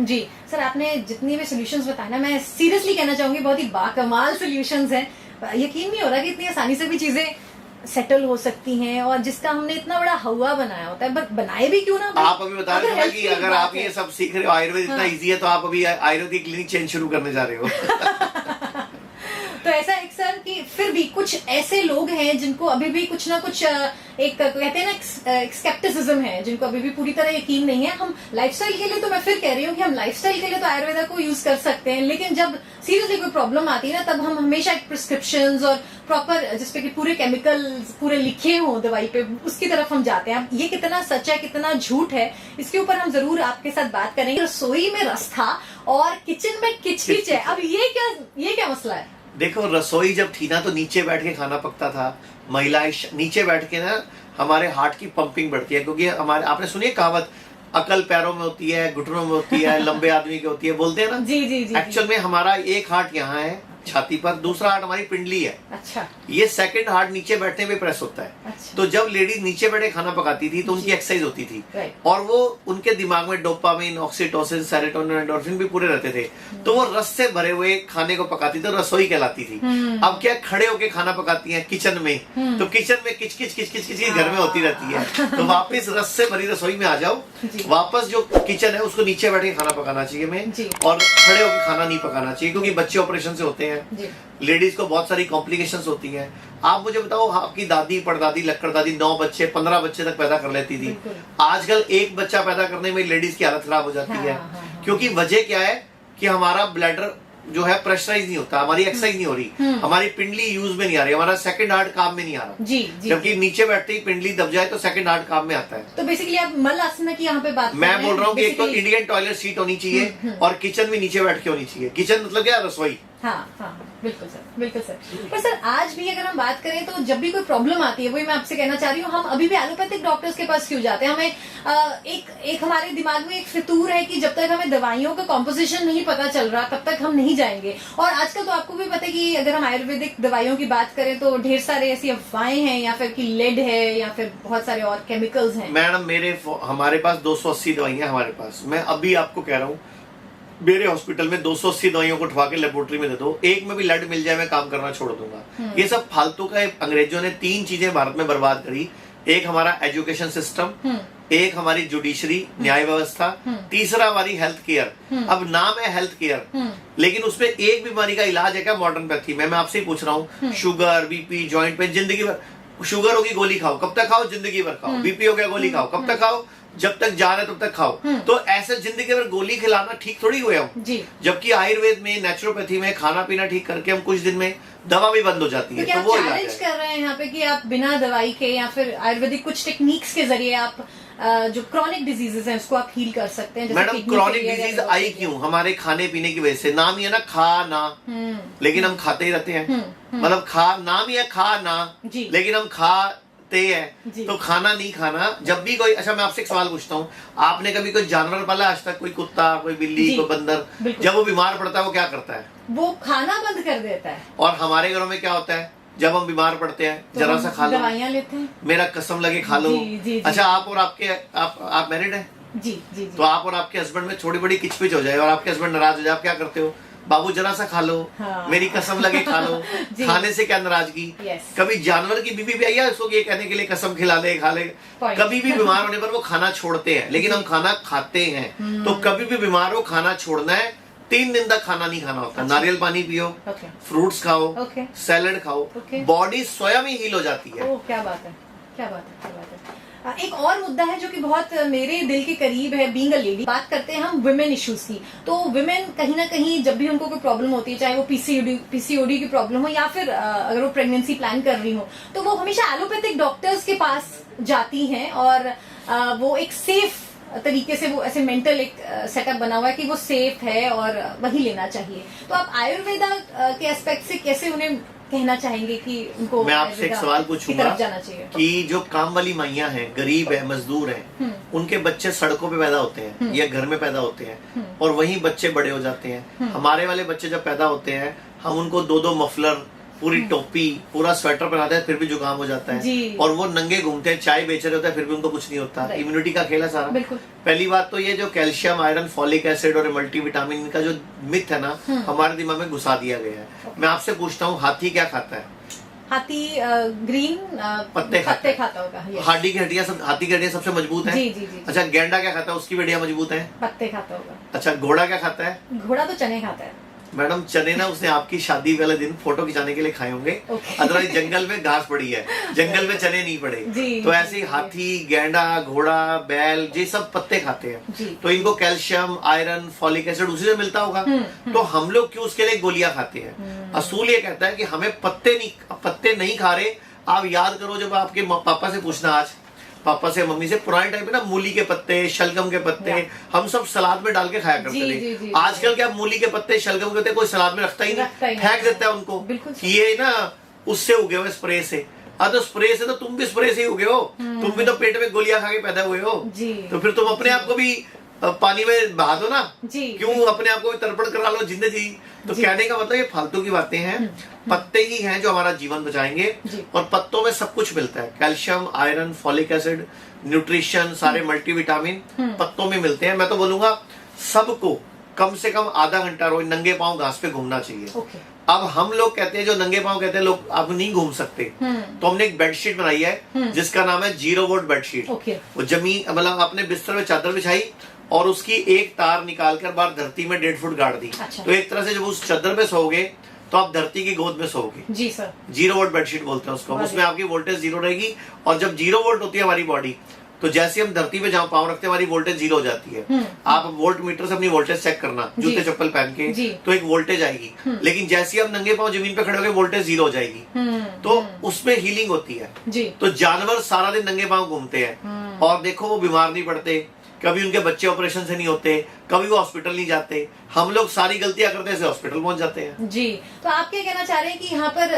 जी sir, आपने जितनी भी सोल्यूशंस बताए ना, मैं सीरियसली कहना चाहूंगी बहुत ही बाकमाल सोल्यूशंस हैं। यकीन नहीं हो रहा कि इतनी आसानी से भी चीजें सेटल हो सकती हैं, और जिसका हमने इतना बड़ा हवा बनाया होता है, बट बनाए भी क्यों ना भाई। आप अभी बता रहे थे कि अगर आप ये सब सीख रहे हो, आयुर्वेद इतना इजी है, तो आप अभी आयुर्वेदिक क्लिनिक चेंज शुरू करने जा रहे हो। तो ऐसा एक सर कि फिर भी कुछ ऐसे लोग हैं जिनको अभी भी कुछ ना कुछ एक कहते हैं ना स्केप्टिसिज्म है, जिनको अभी भी पूरी तरह यकीन नहीं है। हम लाइफस्टाइल के लिए, तो मैं फिर कह रही हूँ कि हम लाइफस्टाइल के लिए तो आयुर्वेदा को यूज कर सकते हैं, लेकिन जब सीरियसली कोई प्रॉब्लम आती है ना, तब हम हमेशा एक प्रिस्क्रिप्शंस और प्रॉपर जिसपे कि पूरे केमिकल्स पूरे लिखे हों दवाई पे, उसकी तरफ हम जाते हैं। अब ये कितना सच है कितना झूठ है, इसके ऊपर हम जरूर आपके साथ बात करेंगे। रसोई में रस था और किचन में किचकिच है, अब ये क्या मसला है? देखो, रसोई जब थी ना तो नीचे बैठ के खाना पकता था। महिलाएं नीचे बैठ के ना, हमारे हार्ट की पंपिंग बढ़ती है, क्योंकि हमारे, आपने सुनी है कहावत, अकल पैरों में होती है, घुटनों में होती है, लंबे आदमी की होती है, बोलते हैं ना। जी जी जी। एक्चुअल में हमारा एक हार्ट यहाँ है छाती पर, दूसरा हार्ट हमारी पिंडली है। अच्छा। ये सेकंड हार्ट नीचे बैठने में प्रेस होता है। अच्छा। तो जब लेडीज नीचे बैठे खाना पकाती थी तो उनकी एक्सरसाइज होती थी, और वो उनके दिमाग में डोपामिन, ऑक्सीटोसिन, सेरोटोनिन, एंडोर्फिन भी पूरे रहते थे, तो वो रस से भरे हुए खाने को पकाती थी, तो रसोई कहलाती थी। अब क्या, खड़े होके खाना पकाती है किचन में, तो किचन में किच किच किच किच किच घर में होती रहती है। तो वापस रस से भरी रसोई में आ जाओ, वापस जो किचन है उसको नीचे बैठ के खाना पकाना चाहिए में, और खड़े होके खाना नहीं पकाना चाहिए, क्योंकि बच्चे ऑपरेशन से होते हैं, लेडीज को बहुत सारी कॉम्प्लिकेशंस होती हैं। आप मुझे बताओ, आपकी दादी परदादी लक्कड़ दादी 9 बच्चे 15 बच्चे तक पैदा कर लेती थी। आजकल एक बच्चा पैदा करने में लेडीज की हालत खराब हो जाती है। क्योंकि वजह क्या है कि हमारा ब्लैडर जो है प्रेशराइज नहीं होता, हमारी एक्सरसाइज नहीं हो रही, हमारी पिंडली यूज में नहीं आ रही, हमारा सेकंड हार्ट काम में नहीं आ रहा। जी, जबकि नीचे बैठते ही पिंडली दब जाए तो सेकंड हार्ट काम में आता है। तो बेसिकली आप मल आसना की यहाँ पे बात मैं बोल रहा हूँ कि एक तो इंडियन टॉयलेट सीट होनी चाहिए, और किचन भी नीचे बैठ के होनी चाहिए। किचन मतलब क्या, रसोई। हाँ हाँ, बिल्कुल सर, बिल्कुल सर। पर सर, आज भी अगर हम बात करें तो जब भी कोई प्रॉब्लम आती है, वही मैं आपसे कहना चाह रही हूँ, हम अभी भी एलोपैथिक डॉक्टर्स के पास क्यों जाते हैं? हमें एक हमारे दिमाग में एक फितूर है कि जब तक हमें दवाइयों का कॉम्पोजिशन नहीं पता चल रहा, तब तक हम नहीं जाएंगे। और आजकल तो आपको भी पता है कि अगर हम आयुर्वेदिक दवाइयों की बात करें तो ढेर सारे ऐसी अफवाहें हैं, या फिर कि लेड है, या फिर बहुत सारे और केमिकल्स हैं। मैडम, हमारे पास 280 दवाइयां हमारे पास। मैं अभी आपको कह रहा हूँ, मेरे हॉस्पिटल में 280 दवाइयों को उठवा के लेबोरेटरी में दे दो, एक में भी लेड मिल जाए मैं काम करना छोड़ दूंगा। ये सब फालतू का। अंग्रेजों ने 3 चीजें भारत में बर्बाद करी, एक हमारा एजुकेशन सिस्टम, एक हमारी जुडिशरी न्याय व्यवस्था, तीसरा हमारी हेल्थ केयर। अब नाम है हेल्थ केयर, लेकिन उसमें एक बीमारी का इलाज है क्या? मॉडर्न पैथी में। मैं आपसे ही पूछ रहा हूँ, शुगर, बीपी, जॉइंट पेन, जिंदगी भर शुगर होगी गोली खाओ, कब तक खाओ? जिंदगी भर खाओ। बीपी हो गया, गोली खाओ, कब तक खाओ? जब तक जा रहा है तब तक खाओ। तो ऐसे जिंदगी भर गोली खिलाना ठीक थोड़ी हुए हम। जबकि आयुर्वेद में, नेचुरोपैथी में खाना पीना ठीक करके हम कुछ दिन में दवा भी बंद हो जाती है। तो वो चैलेंज कर रहे हैं यहाँ पे कि आप बिना दवाई के या फिर आयुर्वेदिक कुछ टेक्निक्स के जरिए आप जो क्रॉनिक डिजीजेस हैं उसको आप हील कर सकते हैं। मैडम, क्रॉनिक डिजीज आई क्यों? हमारे खाने पीने की वजह से। नाम ही है ना खाना, लेकिन हम खाते ही रहते हैं। मतलब नाम ही है खाना, लेकिन हम खाते हैं। तो खाना नहीं खाना। जब भी कोई, अच्छा मैं आपसे एक सवाल पूछता हूँ, आपने कभी कोई जानवर पाला आज तक? कोई कुत्ता, कोई बिल्ली, कोई बंदर, जब वो बीमार पड़ता है वो क्या करता है? वो खाना बंद कर देता है। और हमारे घरों में क्या होता है? जब हम बीमार पड़ते हैं, तो जरा सा खा लो, दवाइयां लेते हैं, मेरा कसम लगे खा लो। अच्छा, आप और आपके आप मैरिड हैं? जी। तो आप और आपके हस्बैंड में थोड़ी बड़ी किचपिच हो जाए और आपके हस्बैंड नाराज हो जाए, आप क्या करते हो? बाबू जरा सा खा लो, मेरी कसम लगे खा लो। खाने से क्या नाराजगी? कभी जानवर की बीवी भी आई है उसको ये कहने के लिए कसम खिला ले, खा ले? कभी भी बीमार होने पर वो खाना छोड़ते हैं, लेकिन हम खाना खाते हैं। तो कभी भी बीमार हो, खाना छोड़ना है। 3 दिन तक खाना नहीं खाना होता। नारियल पानी पियो, फ्रूट्स खाओ, सैलड खाओ, बॉडी स्वयं ही हील हो जाती है। क्या बात है, क्या बात है, क्या बात है। एक और मुद्दा है जो कि बहुत मेरे दिल के करीब है। बीइंग अ लेडी, बात करते हैं हम विमेन इश्यूज की। तो विमेन कहीं ना कहीं जब भी उनको कोई प्रॉब्लम होती है, चाहे वो पीसीओडी की प्रॉब्लम हो या फिर अगर वो प्रेगनेंसी प्लान कर रही हो, तो वो हमेशा एलोपैथिक डॉक्टर्स के पास जाती हैं। और वो एक सेफ तरीके से, वो ऐसे मेंटल एक सेटअप बना हुआ है कि वो सेफ है और वही लेना चाहिए। तो आप आयुर्वेदा के एस्पेक्ट से कैसे उन्हें कहना चाहेंगे कि उनको? मैं आपसे एक सवाल पूछूंगा कि जो काम वाली माइयां हैं, गरीब है, मजदूर हैं, उनके बच्चे सड़कों पे पैदा होते हैं या घर में पैदा होते हैं, और वहीं बच्चे बड़े हो जाते हैं। हमारे वाले बच्चे जब पैदा होते हैं, हम उनको 2-2 मफलर पूरी टोपी, पूरा स्वेटर पहनाते हैं, फिर भी जुकाम हो जाता है। और वो नंगे घूमते हैं, चाय बेच रहे होते हैं, फिर भी उनको कुछ नहीं होता। इम्यूनिटी का खेल है सारा। पहली बात तो ये जो कैल्शियम, आयरन, फॉलिक एसिड और मल्टीविटामिन का जो मिथ है ना, हमारे दिमाग में घुसा दिया गया है। मैं आपसे पूछता हूँ, हाथी क्या खाता है? हाथी ग्रीन पत्ते खाता होगा। हाथी की हड्डियां सबसे मजबूत है। जी। अच्छा, गेंडा क्या खाता है? उसकी भी हड्डियां मजबूत है। पत्ते खाता होगा। अच्छा, घोड़ा क्या खाता है? घोड़ा तो चने खाता है। मैडम, चने ना उसने आपकी शादी वाले दिन फोटो खिंचाने के लिए खाए होंगे। अदरवाइज जंगल में घास पड़ी है, जंगल में चने नहीं पड़े। तो ऐसे ही हाथी, गेंडा, घोड़ा, बैल, ये सब पत्ते खाते हैं। तो इनको कैल्शियम, आयरन, फॉलिक एसिड उसी से मिलता होगा। तो हम लोग क्यों उसके लिए गोलियां खाते हैं? असूल ये कहता है कि हमें पत्ते नहीं खा रहे। आप याद करो, जब आपके पापा से पूछना, आज पापा से, मम्मी से, पुराने टाइम में ना मूली के पत्ते, शलगम के पत्ते हम सब सलाद में डाल के खाया करते थे। आजकल क्या मूली के पत्ते, शलगम के पत्ते कोई सलाद में रखता ही नहीं, फेंक देता है उनको। ये ना उससे उगे हुए, स्प्रे से। तो स्प्रे से तो तुम भी स्प्रे से ही उगे हो। तुम भी तो पेट में गोलियां खा के पैदा हुए हो। तो फिर तुम अपने आप को भी पानी में बहा दो ना। क्यों अपने आप को भी तर्पण करा लो जिंदगी? तो कहने का मतलब ये फालतू की बातें हैं। पत्ते ही हैं जो हमारा जीवन बचाएंगे। और पत्तों में सब कुछ मिलता है, calcium, iron, folic acid, nutrition, सारे मल्टीविटामिन पत्तों में मिलते हैं। मैं तो बोलूंगा सबको कम से कम आधा घंटा रोज नंगे पांव घास पे घूमना चाहिए। अब हम लोग कहते हैं, जो नंगे पांव कहते हैं लोग, अब नहीं घूम सकते। तो हमने एक बेडशीट बनाई है जिसका नाम है 0 वोल्ट बेडशीट। वो जमीन, मतलब अपने बिस्तर में चादर बिछाई और उसकी एक तार निकाल कर बाहर धरती में 1.5 फुट गाड़ दी। तो एक तरह से जब उस चादर पे सोओगे तो आप धरती की गोद में सोओगे। जी सर। 0 वोल्ट बेडशीट बोलते हैं उसको। उसमें आपकी वोल्टेज 0 रहेगी। और जब 0 वोल्ट होती है हमारी बॉडी, तो जैसे हम धरती पे जहाँ पाँव रखते हैं हमारी वोल्टेज 0 हो जाती है। आप वोल्ट मीटर से अपनी वोल्टेज चेक करना, जूते चप्पल पहन के, तो एक वोल्टेज आएगी। लेकिन जैसे हम नंगे पाँव जमीन पे खड़े होकर वोल्टेज 0 हो जाएगी। तो उसमें हीलिंग होती है। तो जानवर सारा दिन नंगे पाँव घूमते हैं और देखो वो बीमार नहीं पड़ते, कभी उनके बच्चे ऑपरेशन से नहीं होते, कभी वो हॉस्पिटल नहीं जाते। हम लोग सारी गलतियां करते हैं, हॉस्पिटल पहुंच जाते हैं। जी, तो आप क्या कहना चाह रहे हैं कि यहाँ पर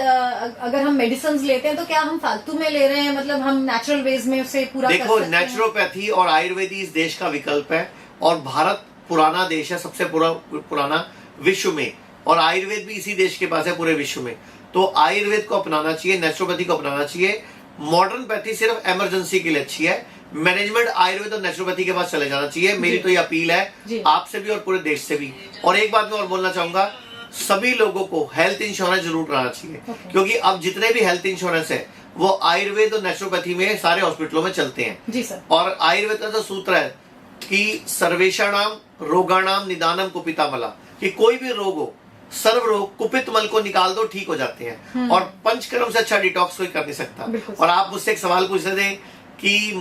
अगर हम मेडिसिन लेते हैं तो क्या हम फालतू में ले रहे हैं? मतलब हम नेचुरल वेज में उसे पूरा देखो, नेचुरोपैथी और आयुर्वेदी इस देश का विकल्प है। और भारत पुराना देश है, सबसे पुराना विश्व में। और आयुर्वेद भी इसी देश के पास है पूरे विश्व में। तो आयुर्वेद को अपनाना चाहिए, नेचुरोपैथी को अपनाना चाहिए। मॉडर्न पैथी सिर्फ इमरजेंसी के लिए अच्छी है। मैनेजमेंट आयुर्वेद और नेचुरोपैथी के पास चले जाना चाहिए। मेरी तो ये अपील है आपसे भी और पूरे देश से भी। और एक बात मैं और बोलना चाहूंगा, सभी लोगों को हेल्थ इंश्योरेंस जरूर कराना चाहिए। क्योंकि अब जितने भी हेल्थ इंश्योरेंस है वो आयुर्वेद और नेचुरोपैथी में सारे हॉस्पिटलों में चलते हैं। जी सर। और आयुर्वेद का जो सूत्र है कि सर्वेषाणाम रोगाणाम निदानम कुपितामला, कि कोई भी रोग हो, सर्व रोग कुपित मल को निकाल दो, ठीक हो जाते हैं। और पंचकर्म से अच्छा डिटॉक्स कोई कर नहीं सकता। और आप मुझसे एक सवाल पूछ रहे थे कि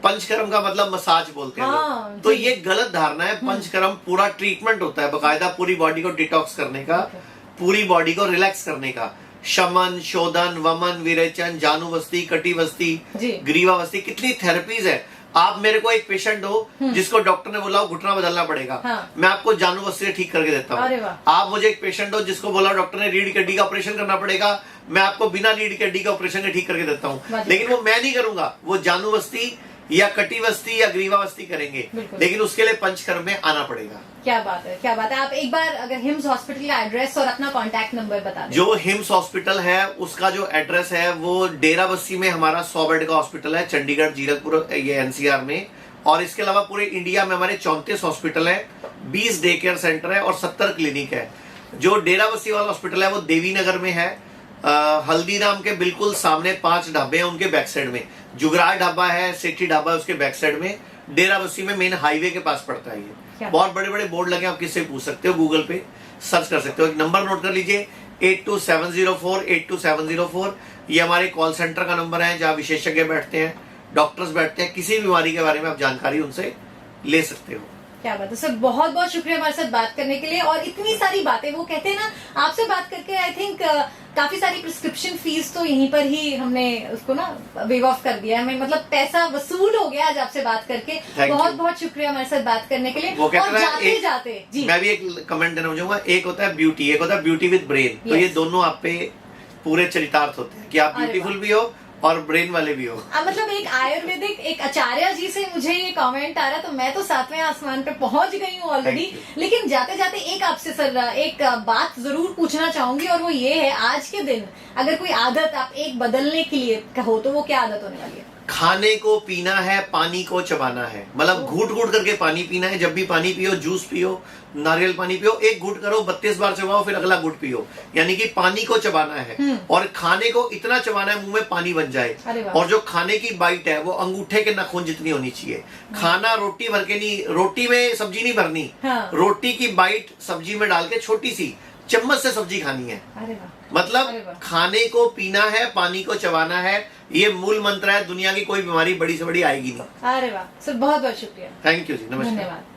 पंचकर्म का मतलब मसाज बोलते हैं लोग। तो ये गलत धारणा है। पंचकर्म पूरा ट्रीटमेंट होता है बकायदा, पूरी बॉडी को डिटॉक्स करने का, पूरी बॉडी को रिलैक्स करने का। शमन, शोधन, वमन, विरेचन, जानुवस्ती, कटिवस्ती, ग्रीवावस्ती, कितनी थेरेपीज है। आप मेरे को एक पेशेंट हो जिसको डॉक्टर ने बोला घुटना बदलना पड़ेगा, मैं आपको जानुवस्ती से ठीक करके देता हूँ। आप मुझे एक पेशेंट हो जिसको बोला डॉक्टर ने रीढ़ की हड्डी का ऑपरेशन करना पड़ेगा, मैं आपको बिना रीढ़ की हड्डी का ऑपरेशन के ठीक करके देता हूँ। लेकिन वो मैं नहीं करूंगा, वो जानुवस्ती या कटिवस्ती या ग्रीवावस्ती करेंगे। लेकिन उसके लिए पंचकर्म में आना पड़ेगा। क्या बात है, क्या बात है। आप एक बार अगर हिम्स हॉस्पिटल का एड्रेस और अपना कॉन्टैक्ट नंबर बता दें। जो हिम्स हॉस्पिटल है उसका जो एड्रेस है वो डेरा बस्सी में हमारा 100 बेड का हॉस्पिटल है, चंडीगढ़, जीरकपुर, ये एनसीआर में। और इसके अलावा पूरे इंडिया में हमारे 34 हॉस्पिटल है, 20 डे केयर सेंटर है और 70 क्लिनिक है। जो डेरा बस्सी वाला हॉस्पिटल है वो देवी नगर में है। हल्दीराम के बिल्कुल सामने 5 ढाबे हैं, उनके बैक साइड में जुगराज ढाबा है, सेठी ढाबा है, उसके बैक साइड में। डेरा बस्सी में मेन हाईवे के पास पड़ता है ये। बहुत बड़े बड़े बोर्ड लगे, आप किससे पूछ सकते हो, गूगल पे सर्च कर सकते हो। एक नंबर नोट कर लीजिए, 8270482704। ये हमारे कॉल सेंटर का नंबर है जहाँ विशेषज्ञ बैठते हैं, डॉक्टर्स बैठते हैं। किसी बीमारी के बारे में आप जानकारी उनसे ले सकते हो। क्या बात है सर, बहुत बहुत शुक्रिया हमारे साथ बात करने के लिए। और इतनी सारी बातें, वो कहते हैं ना, आपसे बात करके आई थिंक काफी सारी प्रिस्क्रिप्शन फीस तो यहीं पर ही हमने उसको ना वेव ऑफ कर दिया है। मतलब पैसा वसूल हो गया आज आपसे बात करके। बहुत बहुत शुक्रिया हमारे साथ बात करने के लिए। और जाते जाते जी मैं भी एक कमेंट देना चाहूंगा। एक होता है ब्यूटी, एक होता है ब्यूटी विद ब्रेन। तो ये दोनों आप पे पूरे चरितार्थ होते हैं कि आप ब्यूटीफुल भी हो और ब्रेन वाले भी हो। मतलब एक आयुर्वेदिक एक आचार्य जी से मुझे ये कमेंट आ रहा, तो मैं तो 7वें आसमान पे पहुंच गई हूँ ऑलरेडी। लेकिन जाते जाते एक आपसे सर एक बात जरूर पूछना चाहूंगी, और वो ये है, आज के दिन अगर कोई आदत आप एक बदलने के लिए कहो तो वो क्या आदत होने वाली है? खाने को पीना है, पानी को चबाना है। मतलब घूट घूट करके पानी पीना है। जब भी पानी पियो, जूस पियो, नारियल पानी पियो, एक घूट करो, 32 बार चबाओ, फिर अगला घूट पियो। यानी कि पानी को चबाना है और खाने को इतना चबाना है मुंह में पानी बन जाए। और जो खाने की बाइट है वो अंगूठे के नाखून जितनी होनी चाहिए। खाना रोटी भर के नहीं, रोटी में सब्जी नहीं भरनी। रोटी की बाइट सब्जी में डाल के छोटी सी चम्मच से सब्जी खानी है। मतलब खाने को पीना है, पानी को चबाना है, ये मूल मंत्र है। दुनिया की कोई बीमारी बड़ी से बड़ी आएगी नहीं। अरे वाह सर, बहुत बहुत शुक्रिया। थैंक यू जी, नमस्कार। धन्यवाद।